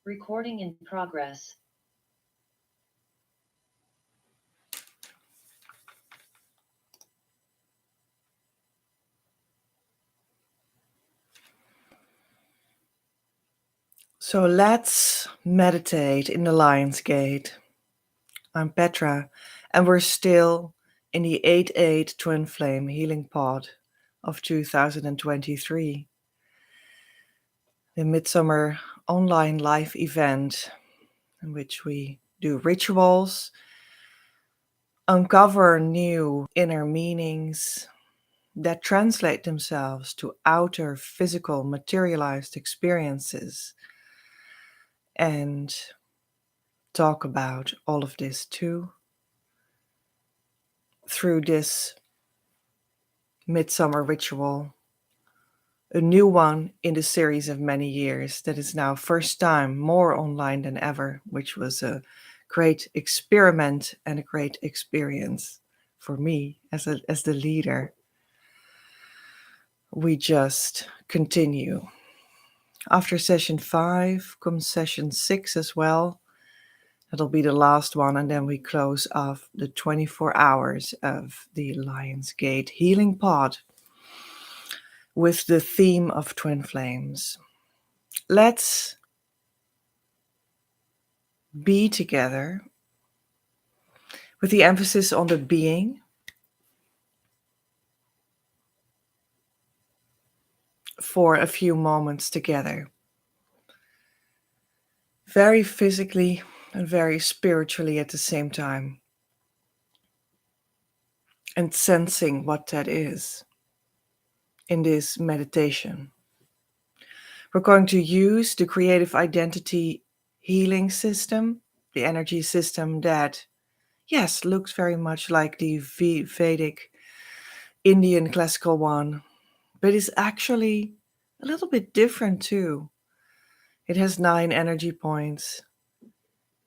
Recording in progress. So let's meditate in the Lion's Gate. I'm Petra, and we're still in the 8-8 Twin Flame Healing Pod of 2023, the Midsummer online live event in which we do rituals, uncover new inner meanings that translate themselves to outer physical materialized experiences, and talk about all of this too through this midsummer ritual, a new one in the series of many years that is now first time more online than ever, which was a great experiment and a great experience for me as the leader. We just continue. After session 5 comes session 6 as well. That'll be the last one, and then we close off the 24 hours of the Lion's Gate Healing Pod with the theme of twin flames. Let's be together with the emphasis on the being for a few moments together. Very physically and very spiritually at the same time. And sensing what that is in this meditation. We're going to use the creative identity healing system, the energy system that, yes, looks very much like the Vedic Indian classical one, but is actually a little bit different too. It has 9 energy points.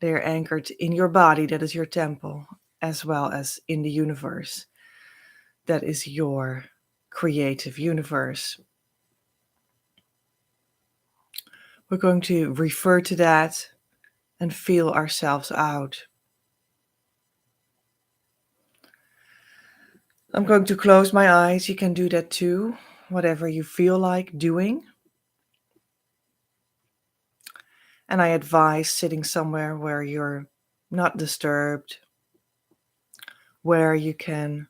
They're anchored in your body, that is your temple, as well as in the universe, that is your creative universe. We're going to refer to that and feel ourselves out. I'm going to close my eyes. You can do that too, whatever you feel like doing. And I advise sitting somewhere where you're not disturbed, where you can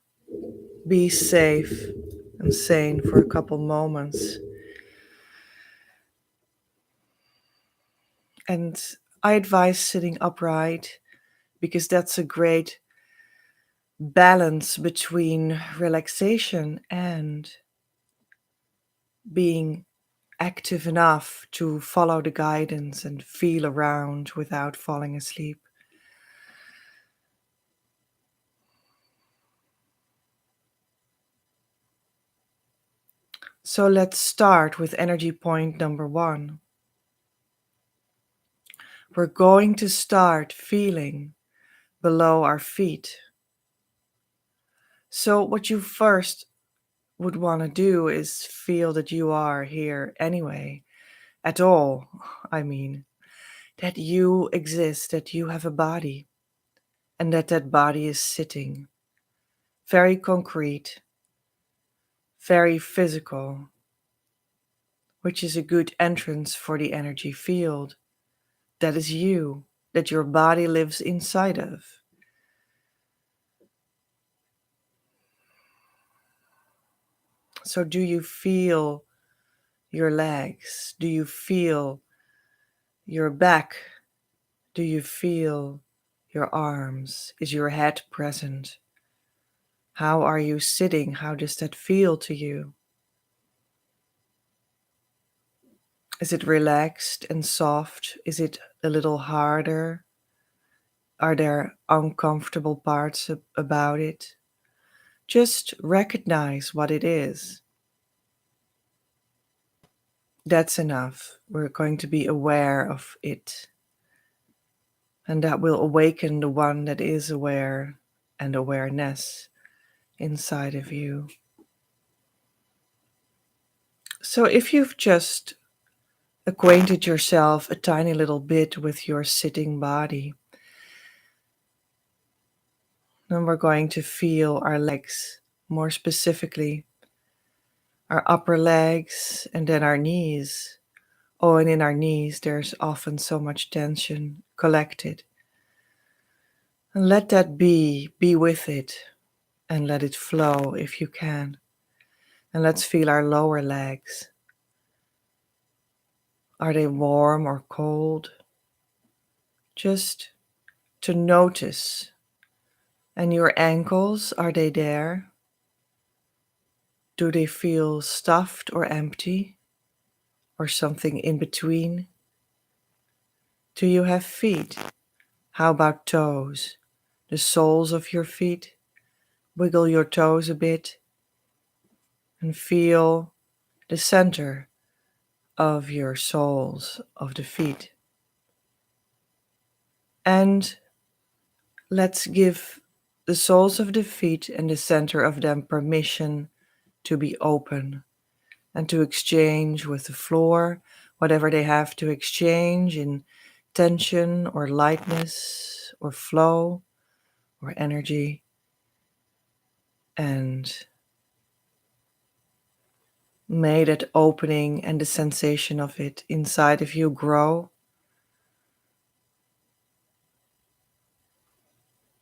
be safe and sane for a couple moments. And I advise sitting upright because that's a great balance between relaxation and being active enough to follow the guidance and feel around without falling asleep. So let's start with energy point number 1. We're going to start feeling below our feet. So what you first would want to do is feel that you are here anyway, at all. I mean, that you exist, that you have a body, and that body is sitting. Very concrete, very physical, which is a good entrance for the energy field. That is you, that your body lives inside of. So do you feel your legs? Do you feel your back? Do you feel your arms? Is your head present? How are you sitting? How does that feel to you? Is it relaxed and soft? Is it a little harder? Are there uncomfortable parts about it? Just recognize what it is. That's enough. We're going to be aware of it. And that will awaken the one that is aware and awareness inside of you. So if you've just acquainted yourself a tiny little bit with your sitting body. Then we're going to feel our legs, more specifically, our upper legs and then our knees. Oh, and in our knees, there's often so much tension collected. And let that be with it, and let it flow if you can. And let's feel our lower legs. Are they warm or cold? Just to notice. And your ankles, are they there? Do they feel stuffed or empty? Or something in between? Do you have feet? How about toes? The soles of your feet? Wiggle your toes a bit and feel the center of your soles of the feet. And let's give the soles of the feet and the center of them permission to be open and to exchange with the floor whatever they have to exchange in tension or lightness or flow or energy. And may that opening and the sensation of it inside of you grow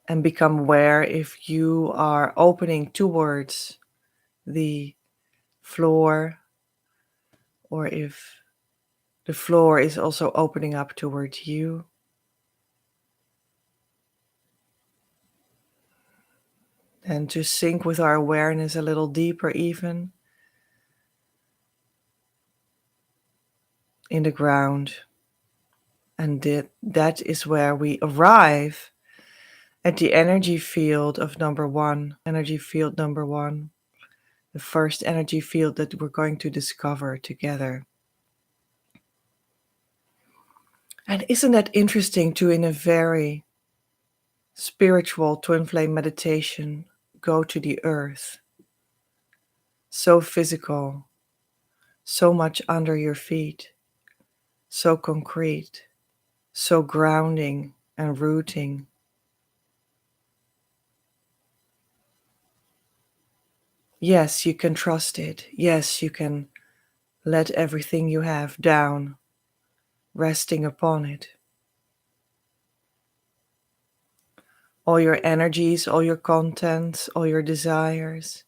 and become aware if you are opening towards the floor or if the floor is also opening up towards you. And to sink with our awareness a little deeper, even in the ground. And that is where we arrive at the energy field of number one, the first energy field that we're going to discover together. And isn't that interesting to, in a very spiritual twin flame meditation, go to the earth? So physical, so much under your feet, so concrete, so grounding and rooting. Yes, you can trust it. Yes, you can let everything you have down, resting upon it. All your energies, all your contents, all your desires,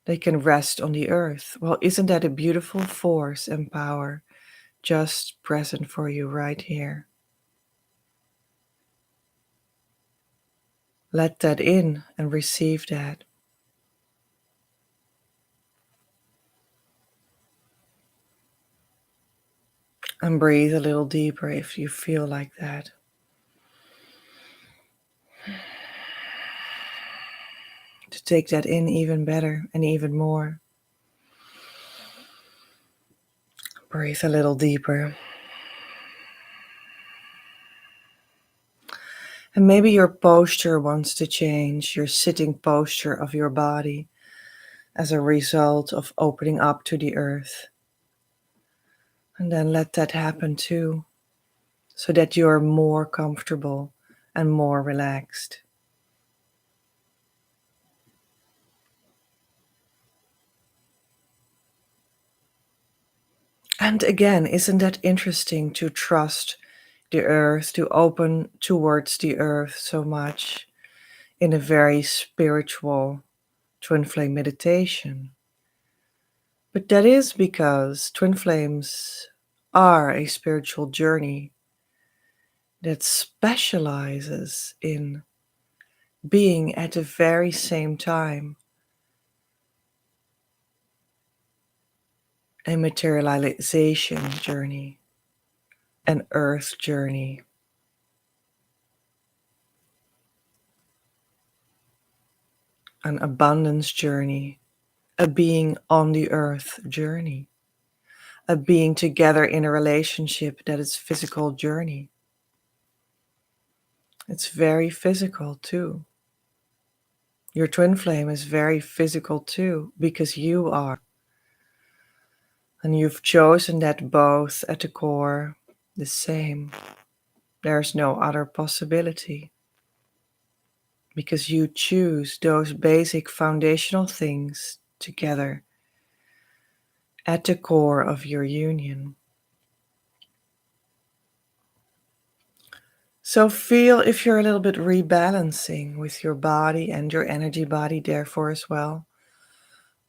they can rest on the earth. Well, isn't that a beautiful force and power just present for you right here? Let that in and receive that. And breathe a little deeper if you feel like that. To take that in even better and even more. Breathe a little deeper. And maybe your posture wants to change, your sitting posture of your body as a result of opening up to the earth. And then let that happen too, so that you're more comfortable and more relaxed. And again, isn't that interesting to trust the earth, to open towards the earth so much in a very spiritual twin flame meditation? But that is because twin flames are a spiritual journey that specializes in being at the very same time a materialization journey, an earth journey, an abundance journey, a being on the earth journey, a being together in a relationship that is physical journey. It's very physical too. Your twin flame is very physical too, because you are. And you've chosen that both at the core, the same. There's no other possibility. Because you choose those basic foundational things together at the core of your union. So feel if you're a little bit rebalancing with your body and your energy body, therefore, as well,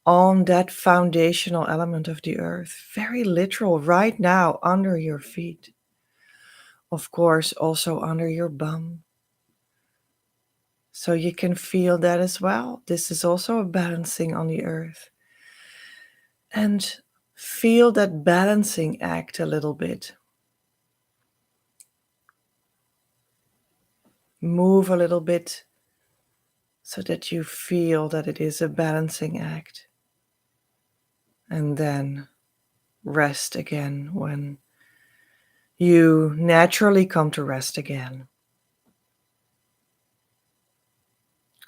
on that foundational element of the earth, very literal right now under your feet. Of course, also under your bum. So you can feel that as well. This is also a balancing on the earth. And feel that balancing act a little bit. Move a little bit so that you feel that it is a balancing act. And then rest again when you naturally come to rest again.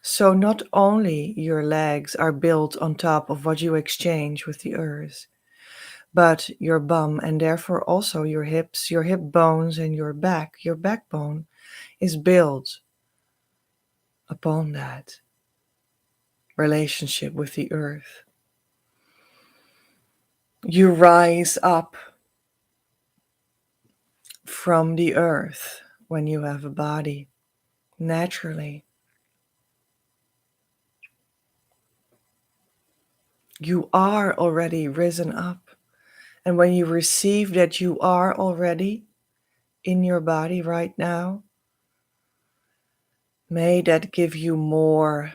So not only your legs are built on top of what you exchange with the earth, but your bum and therefore also your hips, your hip bones and your backbone is built upon that relationship with the earth. You rise up from the earth when you have a body, naturally. You are already risen up. And when you receive that you are already in your body right now, may that give you more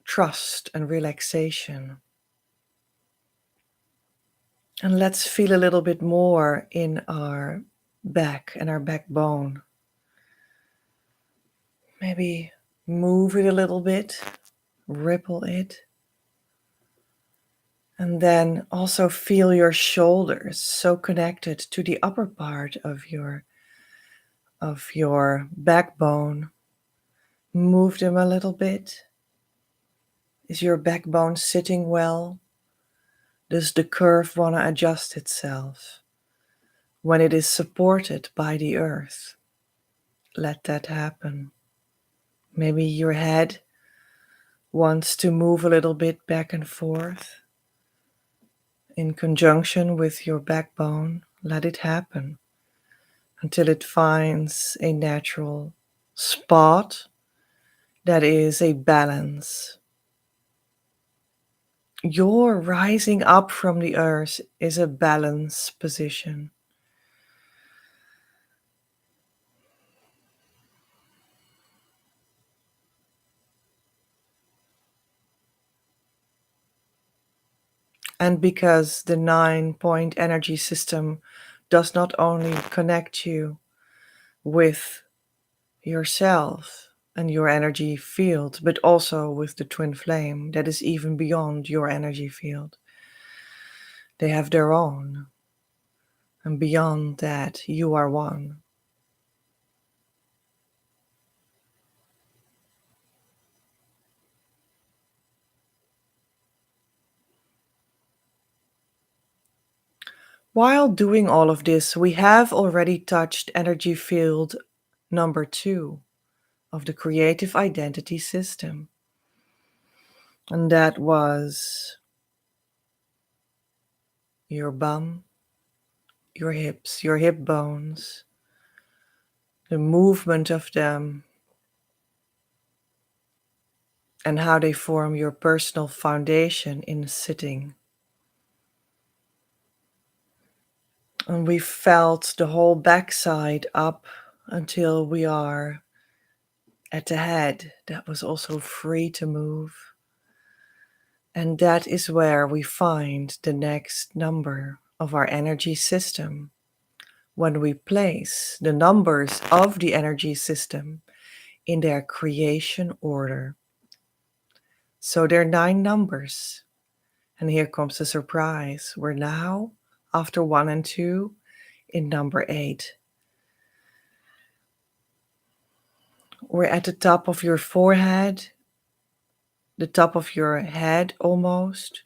trust and relaxation. And let's feel a little bit more in our back and our backbone. Maybe move it a little bit, ripple it. And then also feel your shoulders so connected to the upper part of your backbone. Move them a little bit. Is your backbone sitting well? Does the curve want to adjust itself? When it is supported by the earth, let that happen. Maybe your head wants to move a little bit back and forth. In conjunction with your backbone, let it happen until it finds a natural spot that is a balance. Your rising up from the earth is a balance position. And because the 9-point energy system does not only connect you with yourself and your energy field, but also with the twin flame that is even beyond your energy field. They have their own. And beyond that, you are one. While doing all of this, we have already touched energy field number 2 of the creative identity system. And that was your bum, your hips, your hip bones, the movement of them, and how they form your personal foundation in sitting. And we felt the whole backside up until we are at the head that was also free to move. And that is where we find the next number of our energy system. When we place the numbers of the energy system in their creation order. So there are 9 numbers. And here comes the surprise. We're now, after 1 and 2, in number 8. We're at the top of your forehead, the top of your head almost.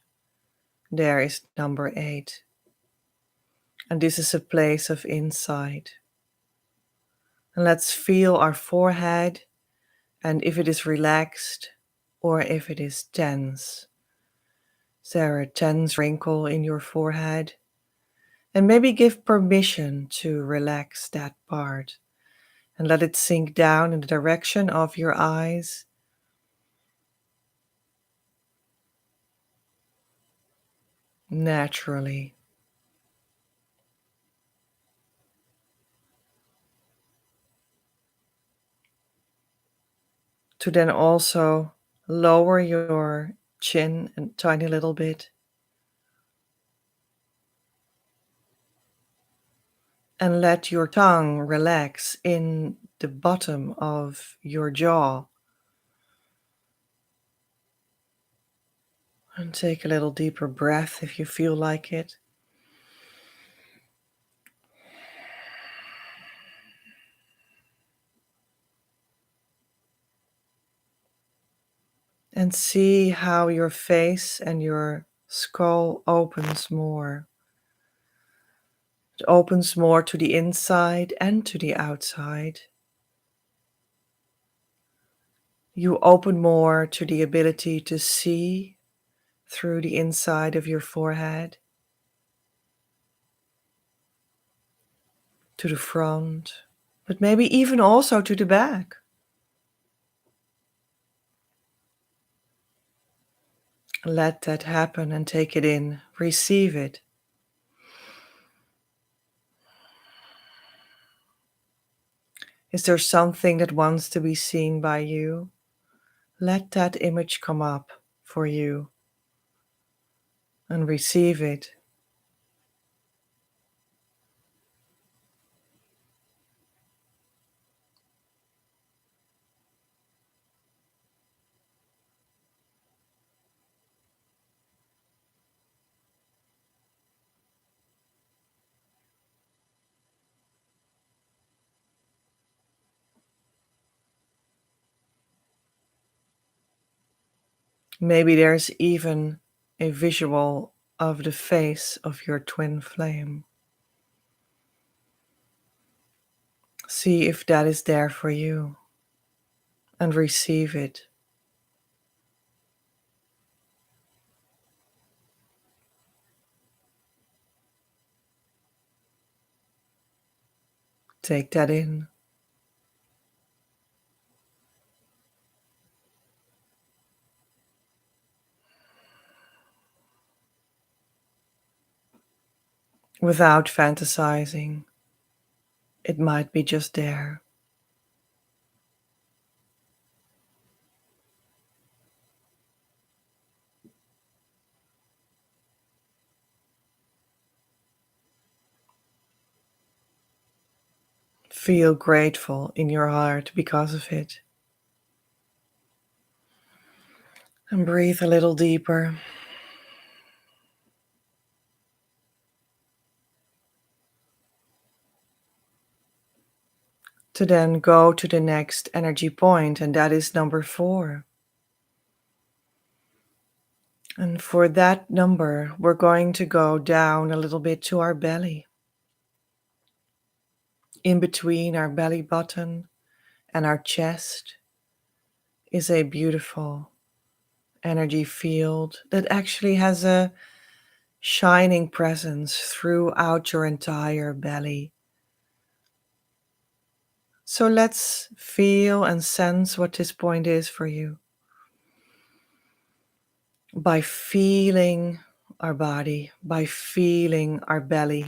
There is number 8. And this is a place of insight. And let's feel our forehead and if it is relaxed or if it is tense. Is there a tense wrinkle in your forehead? And maybe give permission to relax that part and let it sink down in the direction of your eyes. Naturally. To then also lower your chin a tiny little bit and let your tongue relax in the bottom of your jaw. And take a little deeper breath if you feel like it. And see how your face and your skull opens more. It opens more to the inside and to the outside. You open more to the ability to see through the inside of your forehead, to the front, but maybe even also to the back. Let that happen and take it in. Receive it. Is there something that wants to be seen by you? Let that image come up for you and receive it. Maybe there's even a visual of the face of your twin flame. See if that is there for you and receive it. Take that in. Without fantasizing. It might be just there. Feel grateful in your heart because of it. And breathe a little deeper. To then go to the next energy point, and that is number 4. And for that number, we're going to go down a little bit to our belly. In between our belly button and our chest is a beautiful energy field that actually has a shining presence throughout your entire belly. So let's feel and sense what this point is for you. By feeling our body, by feeling our belly.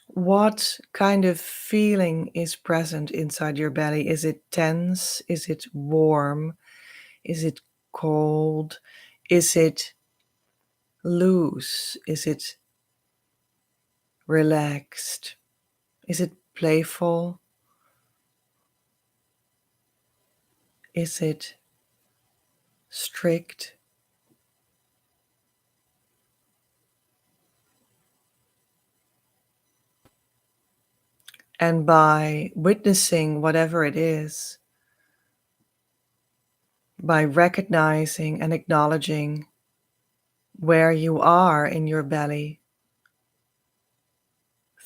What kind of feeling is present inside your belly? Is it tense? Is it warm? Is it cold? Is it loose? Is it relaxed? Is it playful? Is it strict? And by witnessing whatever it is, by recognizing and acknowledging where you are in your belly,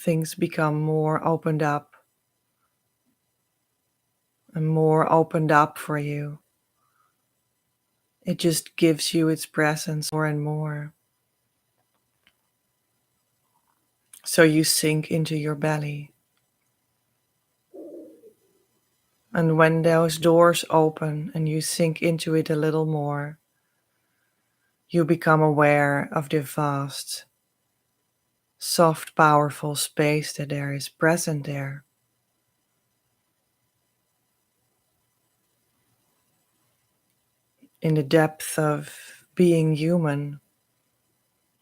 things become more and more opened up for you. It just gives you its presence more and more. So you sink into your belly. And when those doors open and you sink into it a little more, you become aware of the vast, soft, powerful space that there is present there. In the depth of being human,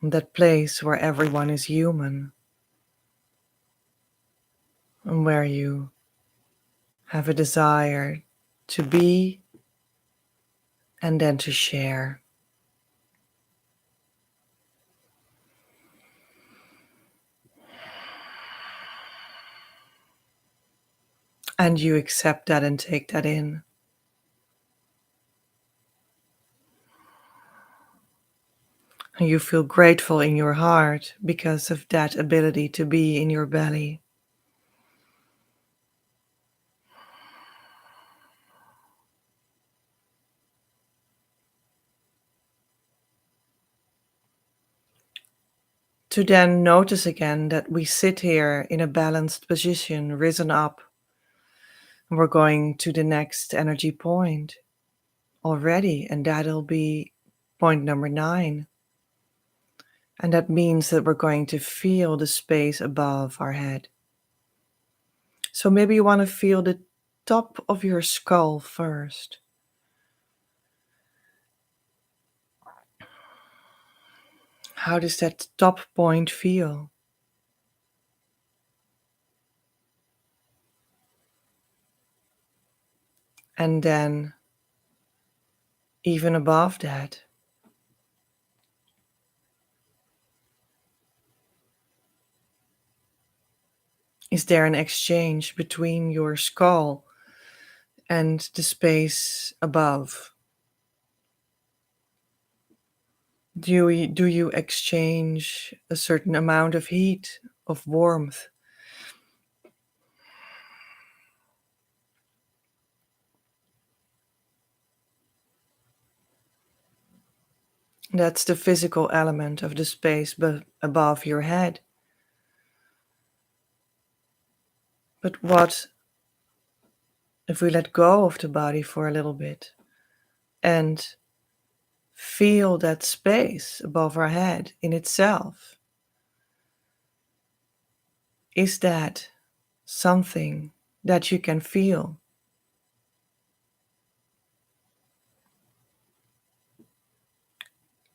that place where everyone is human, and where you have a desire to be and then to share. And you accept that and take that in. And you feel grateful in your heart because of that ability to be in your belly. To then notice again that we sit here in a balanced position, risen up. And we're going to the next energy point already, and that'll be point number 9. And that means that we're going to feel the space above our head. So maybe you want to feel the top of your skull first. How does that top point feel? And then, even above that, is there an exchange between your skull and the space above? Do you exchange a certain amount of heat, of warmth? That's the physical element of the space above your head. But what if we let go of the body for a little bit and feel that space above our head in itself? Is that something that you can feel?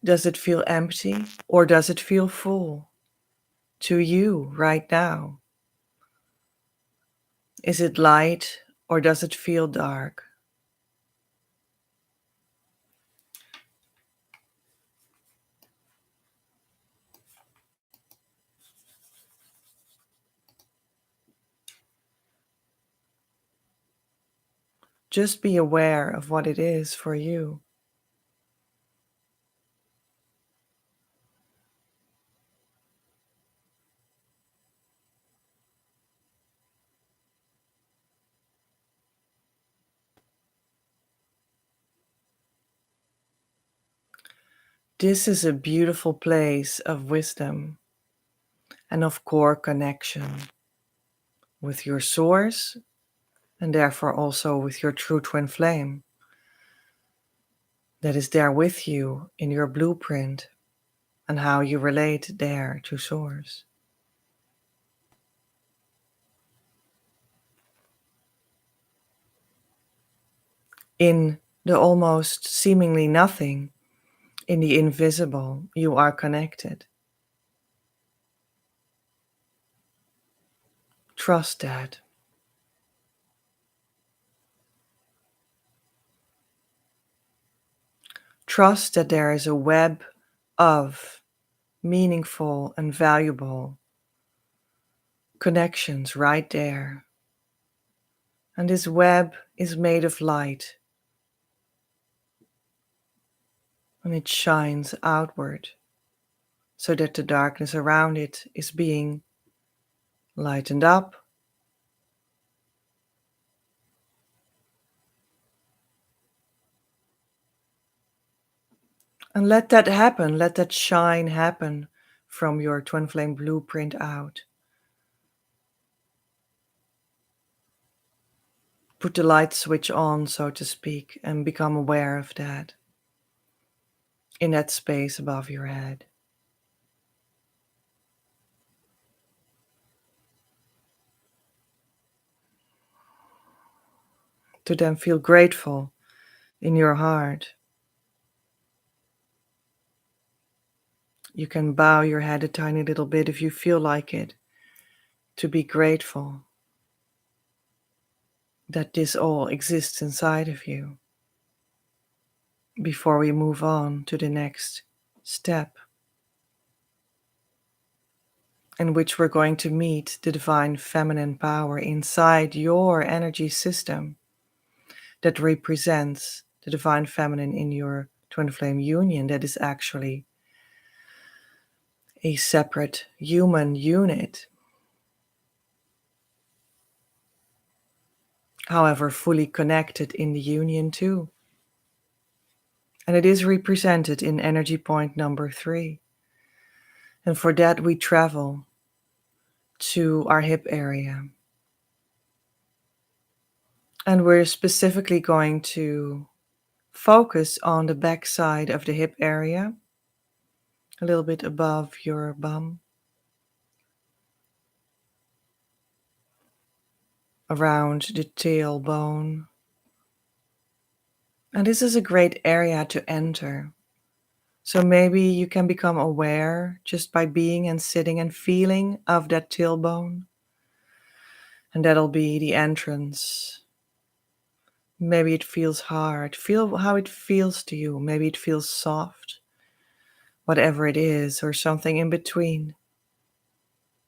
Does it feel empty or does it feel full to you right now? Is it light or does it feel dark? Just be aware of what it is for you. This is a beautiful place of wisdom and of core connection with your source and therefore also with your true twin flame that is there with you in your blueprint and how you relate there to source. In the almost seemingly nothing, in the invisible, you are connected. Trust that. Trust that there is a web of meaningful and valuable connections right there. And this web is made of light and it shines outward so that the darkness around it is being lightened up. And let that happen, let that shine happen from your twin flame blueprint out. Put the light switch on, so to speak, and become aware of that in that space above your head. To then feel grateful in your heart. You can bow your head a tiny little bit if you feel like it, to be grateful that this all exists inside of you before we move on to the next step, in which we're going to meet the divine feminine power inside your energy system that represents the divine feminine in your twin flame union that is actually a separate human unit, however fully connected in the union too. And it is represented in energy point number 3. And for that we travel to our hip area. And we're specifically going to focus on the back side of the hip area, a little bit above your bum, around the tailbone. And this is a great area to enter. So maybe you can become aware just by being and sitting and feeling of that tailbone. And that'll be the entrance. Maybe it feels hard. Feel how it feels to you. Maybe it feels soft, whatever it is, or something in between.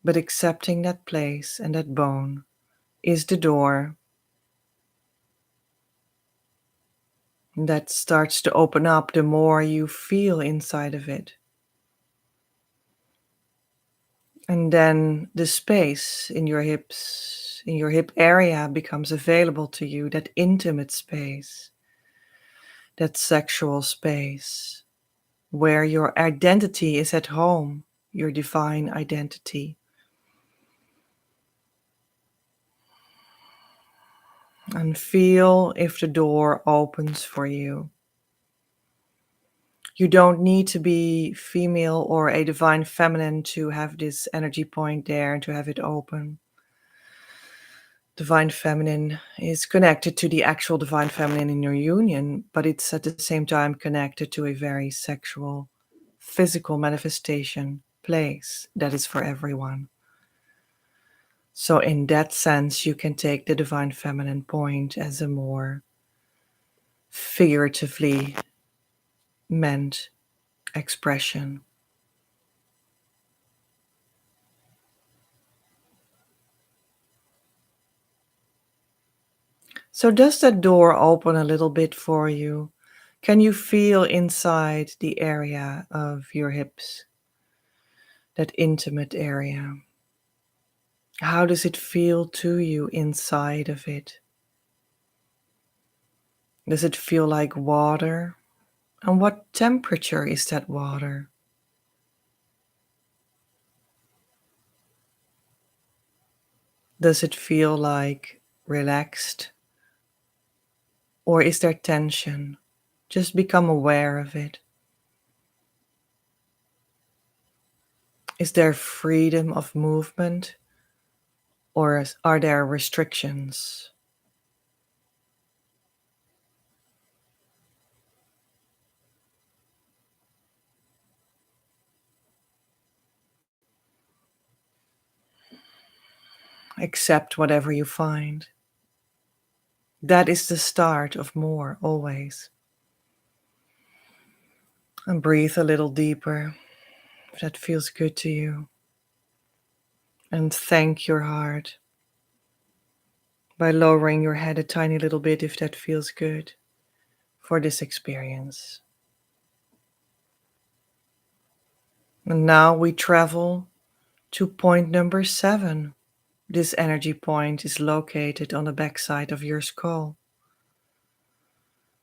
But accepting that place and that bone is the door that starts to open up the more you feel inside of it. And then the space in your hips, in your hip area becomes available to you, that intimate space, that sexual space, where your identity is at home, your divine identity. And feel if the door opens for you. You don't need to be female or a divine feminine to have this energy point there and to have it open. Divine feminine is connected to the actual divine feminine in your union, but it's at the same time connected to a very sexual, physical manifestation place that is for everyone. So in that sense, you can take the divine feminine point as a more figuratively meant expression. So does that door open a little bit for you? Can you feel inside the area of your hips, that intimate area? How does it feel to you inside of it? Does it feel like water? And what temperature is that water? Does it feel like relaxed? Or is there tension? Just become aware of it. Is there freedom of movement? Or are there restrictions? Accept whatever you find. That is the start of more, always. And breathe a little deeper if that feels good to you. And thank your heart by lowering your head a tiny little bit if that feels good for this experience. And now we travel to point number 7. This energy point is located on the backside of your skull.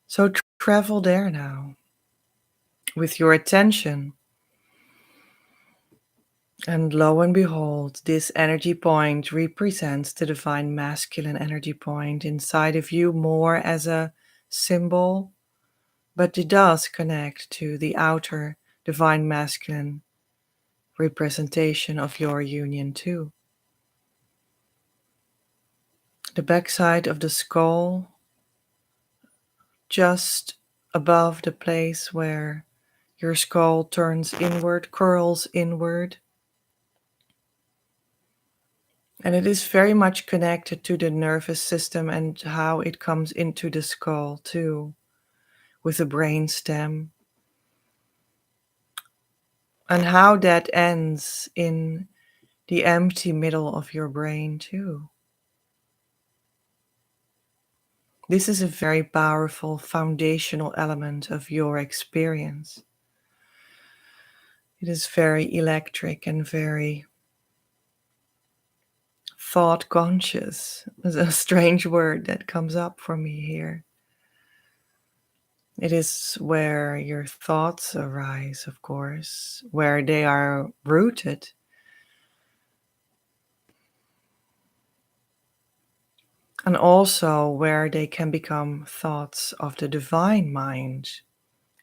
So travel there now with your attention. And lo and behold, this energy point represents the divine masculine energy point inside of you more as a symbol, but it does connect to the outer divine masculine representation of your union too. The backside of the skull, just above the place where your skull turns inward, curls inward. And it is very much connected to the nervous system and how it comes into the skull too, with the brain stem. And how that ends in the empty middle of your brain too. This is a very powerful foundational element of your experience. It is very electric and very thought conscious. It's a strange word that comes up for me here. It is where your thoughts arise, of course, where they are rooted. And also where they can become thoughts of the divine mind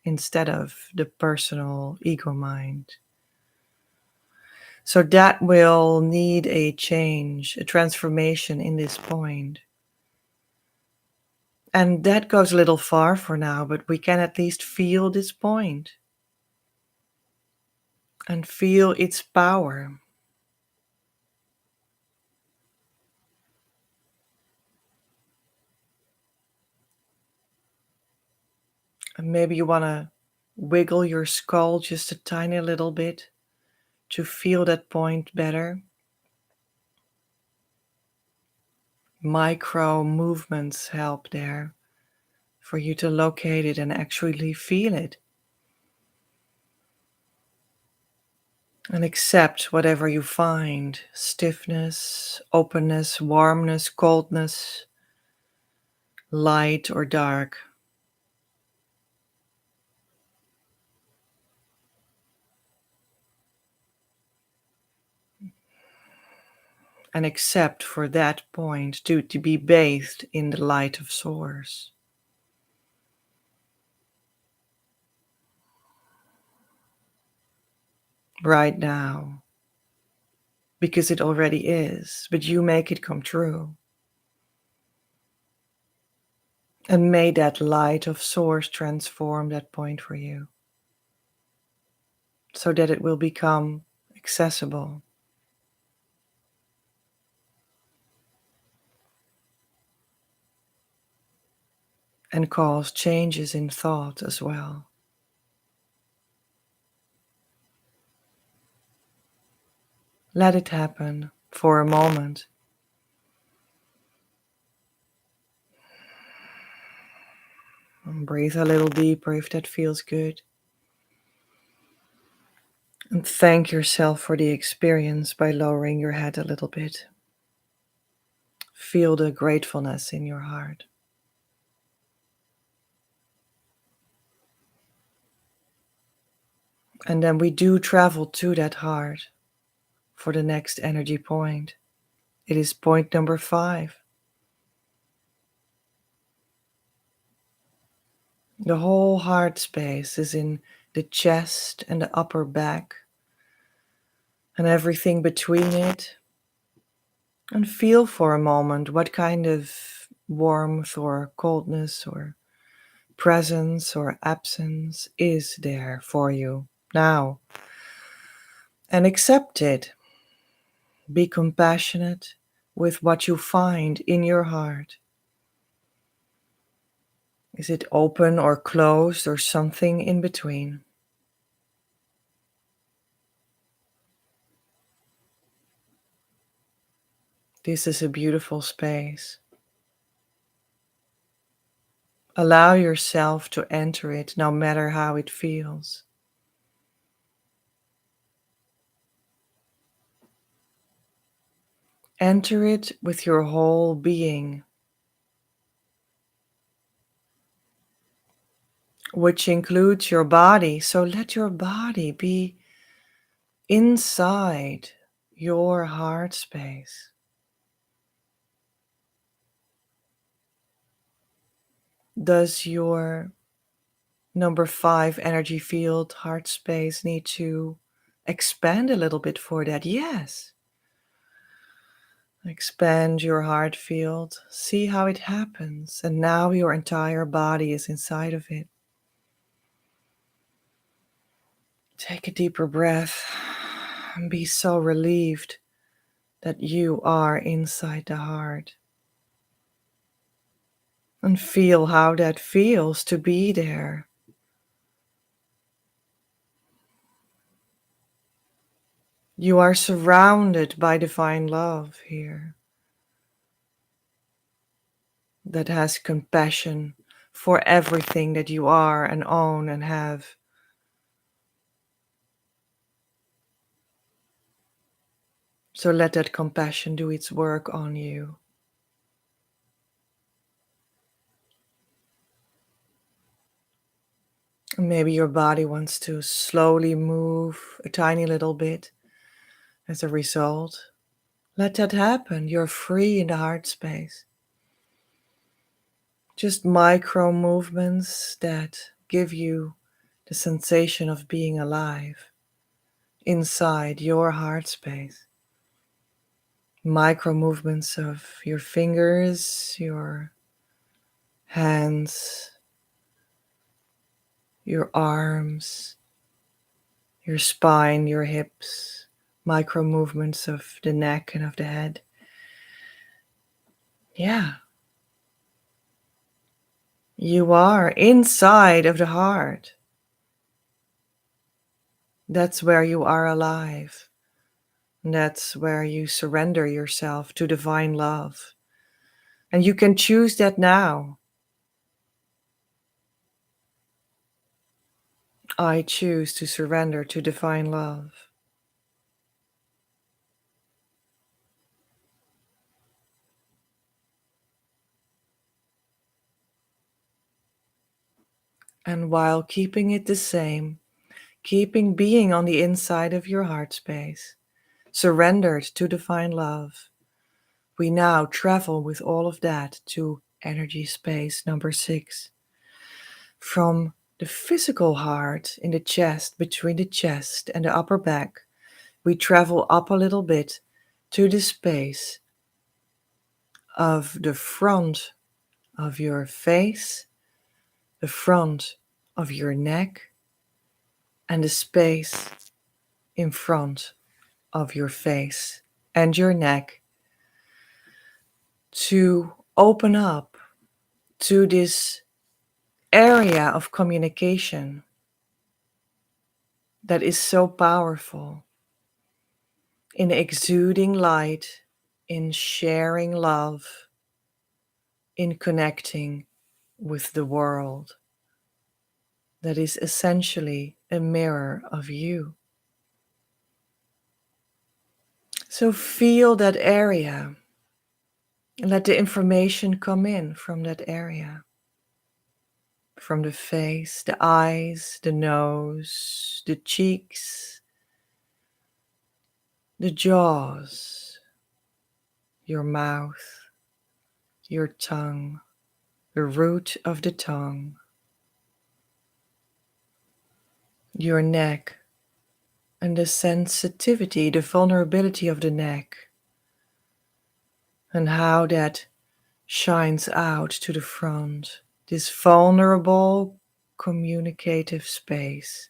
instead of the personal ego mind. So that will need a change, a transformation in this point. And that goes a little far for now, but we can at least feel this point and feel its power. And maybe you want to wiggle your skull just a tiny little bit to feel that point better. Micro movements help there for you to locate it and actually feel it. And accept whatever you find: stiffness, openness, warmness, coldness, light or dark. And accept for that point to be bathed in the light of Source. Right now. Because it already is, but you make it come true. And may that light of Source transform that point for you, so that it will become accessible. And cause changes in thought as well. Let it happen for a moment. And breathe a little deeper if that feels good. And thank yourself for the experience by lowering your head a little bit. Feel the gratefulness in your heart. And then we do travel to that heart for the next energy point. It is point number 5. The whole heart space is in the chest and the upper back and everything between it. And feel for a moment what kind of warmth or coldness or presence or absence is there for you now. And accept it. Be compassionate with what you find in your heart. Is it open or closed or something in between? This is a beautiful space. Allow yourself to enter it no matter how it feels. Enter it with your whole being, which includes your body. So let your body be inside your heart space. Does your number 5 energy field, heart space, need to expand a little bit for that? Yes. Expand your heart field. See how it happens. And now your entire body is inside of it. Take a deeper breath and be so relieved that you are inside the heart. And feel how that feels to be there. You are surrounded by divine love here that has compassion for everything that you are and own and have. So let that compassion do its work on you. Maybe your body wants to slowly move a tiny little bit as a result. Let that happen. You're free in the heart space. Just micro movements that give you the sensation of being alive inside your heart space. Micro movements of your fingers, your hands, your arms, your spine, your hips, micro movements of the neck and of the head. Yeah. You are inside of the heart. That's where you are alive. That's where you surrender yourself to divine love. And you can choose that now. I choose to surrender to divine love. And while keeping it the same, keeping being on the inside of your heart space, surrendered to divine love, we now travel with all of that to energy space number 6. From the physical heart in the chest, between the chest and the upper back, we travel up a little bit to the space of the front of your face, the front of your neck, and the space in front of your face and your neck, to open up to this area of communication that is so powerful in exuding light, in sharing love, in connecting with the world that is essentially a mirror of you. So feel that area and let the information come in from that area. From the face, the eyes, the nose, the cheeks, the jaws, your mouth, your tongue, the root of the tongue, your neck, and the sensitivity, the vulnerability of the neck, and how that shines out to the front, this vulnerable communicative space.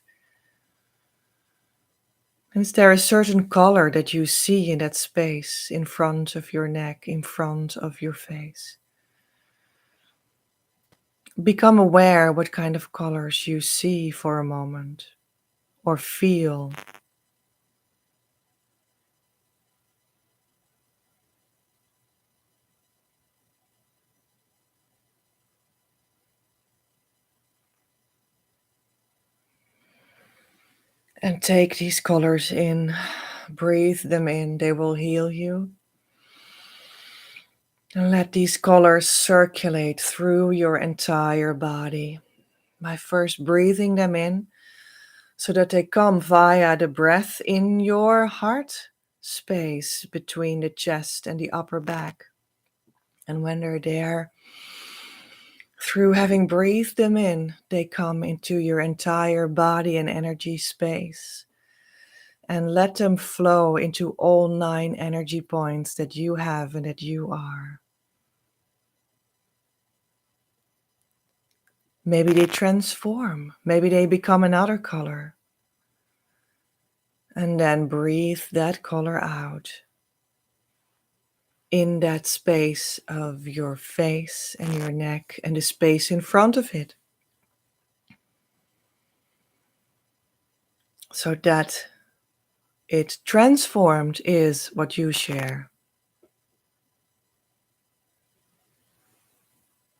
And is there a certain color that you see in that space in front of your neck, in front of your face? Become aware what kind of colors you see for a moment or feel. And take these colors in, breathe them in, they will heal you. And let these colors circulate through your entire body by first breathing them in so that they come via the breath in your heart space between the chest and the upper back. And when they're there, through having breathed them in, they come into your entire body and energy space. And let them flow into all 9 energy points that you have and that you are. Maybe they transform. Maybe they become another color. And then breathe that color out in that space of your face and your neck and the space in front of it. So that it transformed is what you share.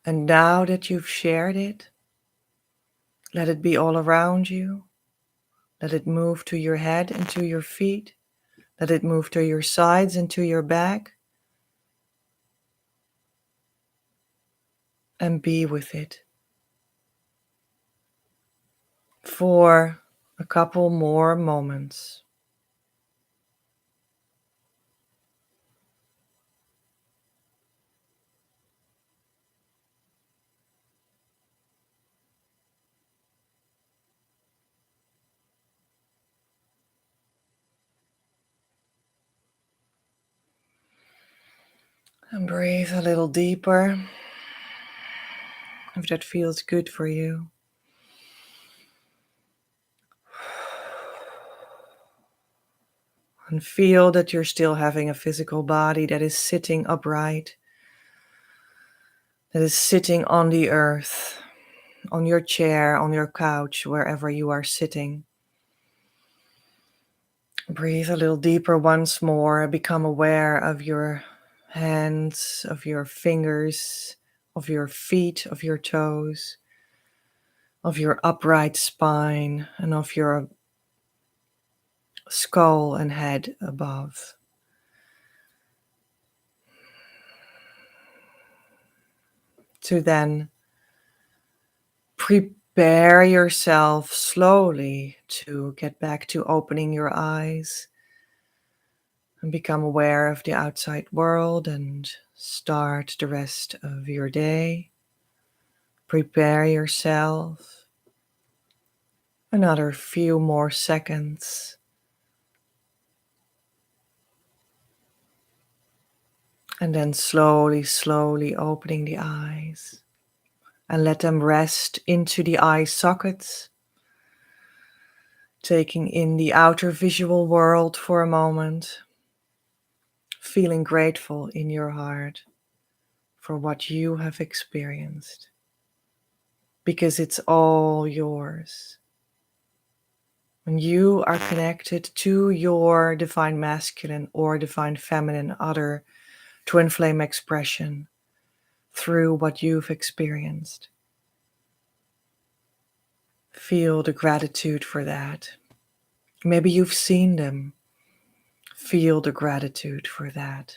And now that you've shared it, let it be all around you. Let it move to your head and to your feet. Let it move to your sides and to your back. And be with it for a couple more moments. And breathe a little deeper if that feels good for you. And feel that you're still having a physical body that is sitting upright, that is sitting on the earth, on your chair, on your couch, wherever you are sitting. Breathe a little deeper once more. Become aware of your hands, of your fingers, of your feet, of your toes, of your upright spine, and of your skull and head above. To then prepare yourself slowly to get back to opening your eyes and become aware of the outside world and start the rest of your day. Prepare yourself. Another few more seconds. And then slowly, slowly opening the eyes. And let them rest into the eye sockets. Taking in the outer visual world for a moment. Feeling grateful in your heart for what you have experienced. Because it's all yours. When you are connected to your divine masculine or divine feminine other twin flame expression through what you've experienced. Feel the gratitude for that. Maybe you've seen them. Feel the gratitude for that.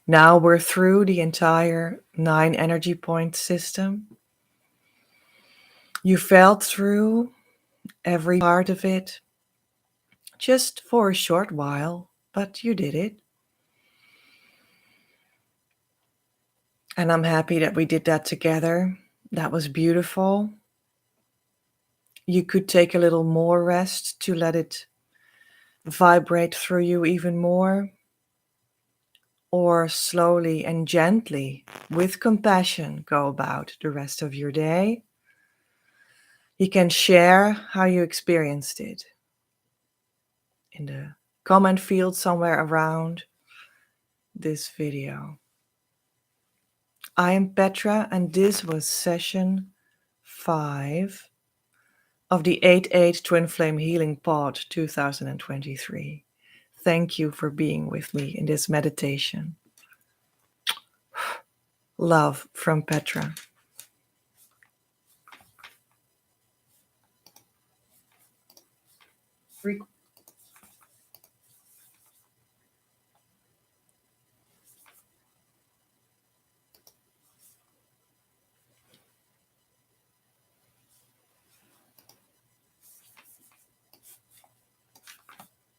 Now we're through the entire 9 energy point system. You felt through every part of it just for a short while, but you did it. And I'm happy that we did that together. That was beautiful. You could take a little more rest to let it vibrate through you even more. Or slowly and gently, with compassion, go about the rest of your day. You can share how you experienced it in the comment field somewhere around this video. I am Petra, and this was session 5 of the 8-8 Twin Flame Healing Pod 2023. Thank you for being with me in this meditation. Love from Petra. Re-